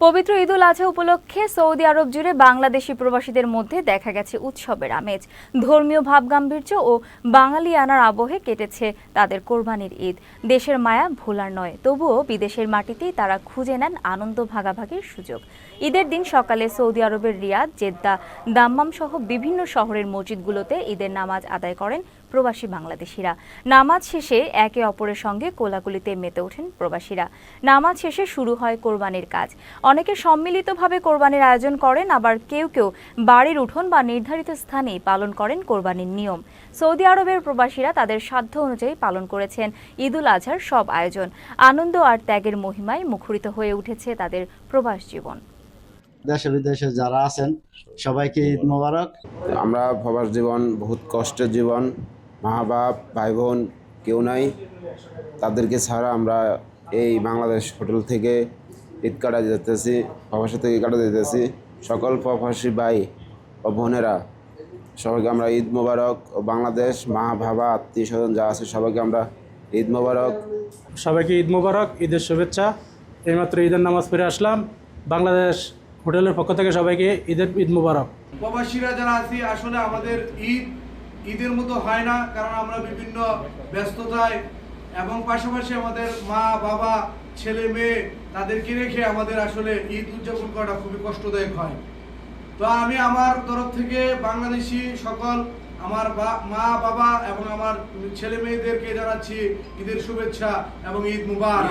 পবিত্র ঈদুল আজহা উপলক্ষে সৌদি আরব জুড়ে বাংলাদেশি প্রবাসীদের মধ্যে দেখা গেছে উৎসবের আমেজ। ধর্মীয় ভাবগাম্ভীর্য ও বাঙালিয়ানার আবহে কেটেছে তাদের কোরবানির ঈদ। দেশের মায়া ভোলার নয়, তবুও বিদেশের মাটিতেই তারা খুঁজে নেন আনন্দ ভাগাভাগির সুযোগ। ঈদের দিন সকালে সৌদি আরবের রিয়াদ, জেদ্দা, দাম্মাম সহ বিভিন্ন শহরের মসজিদগুলোতে ঈদের নামাজ আদায় করেন প্রবাসী বাংলাদেশিরা। নামাজ শেষে একে অপরের সঙ্গে কোলাকুলিতে মেতে ওঠেন প্রবাসীরা। নামাজ শেষে শুরু হয় কোরবানির কাজ। অনেকে সম্মিলিতভাবে কোরবানির আয়োজন করেন, আবার কেউ কেউ বাড়ির উঠোন বা নির্ধারিত স্থানেই পালন করেন কোরবানির নিয়ম। সৌদি আরবের প্রবাসীরা তাদের সাধ্য অনুযায়ী পালন করেছেন ঈদুল আজহার সব আয়োজন। আনন্দ আর ত্যাগের মহিমায় মুখরিত হয়ে উঠেছে তাদের প্রবাস জীবন। দেশে বিদেশে যারা আছেন সবাইকে ঈদ মোবারক। আমরা প্রবাস জীবন বহুত কষ্টের জীবন, মা বাপ ভাই বোন কেউ নাই, তাদেরকে ছাড়া আমরা এই বাংলাদেশ হোটেল থেকে ঈদ কাটা যেতেছি, প্রবাসী থেকে কাটা যেতেছি। সকল প্রবাসী ভাই ও বোনেরা সবাইকে আমরা ঈদ মোবারক ও বাংলাদেশ মা বাবা আত্মীয় স্বজন যা আছে সবাইকে আমরা ঈদ মোবারক। সবাইকে ঈদ মোবারক, ঈদের শুভেচ্ছা। এইমাত্র ঈদের নামাজ পড়ে আসলাম। বাংলাদেশ হোটেলের পক্ষ থেকে সবাইকে ঈদ মোবারক। প্রবাসীরা যারা আছি আসলে আমাদের ঈদের মতো হয় না, কারণ আমরা বিভিন্ন ব্যস্ততায় এবং পাশাপাশি আমাদের মা বাবা ছেলে মেয়ে তাদেরকে রেখে আমাদের আসলে ঈদ উদযাপন করাটা খুবই কষ্টদায়ক হয়। তো আমি আমার তরফ থেকে বাংলাদেশি সকল আমার মা বাবা এবং আমার ছেলে মেয়েদেরকে জানাচ্ছি ঈদের শুভেচ্ছা এবং ঈদ মুবারক।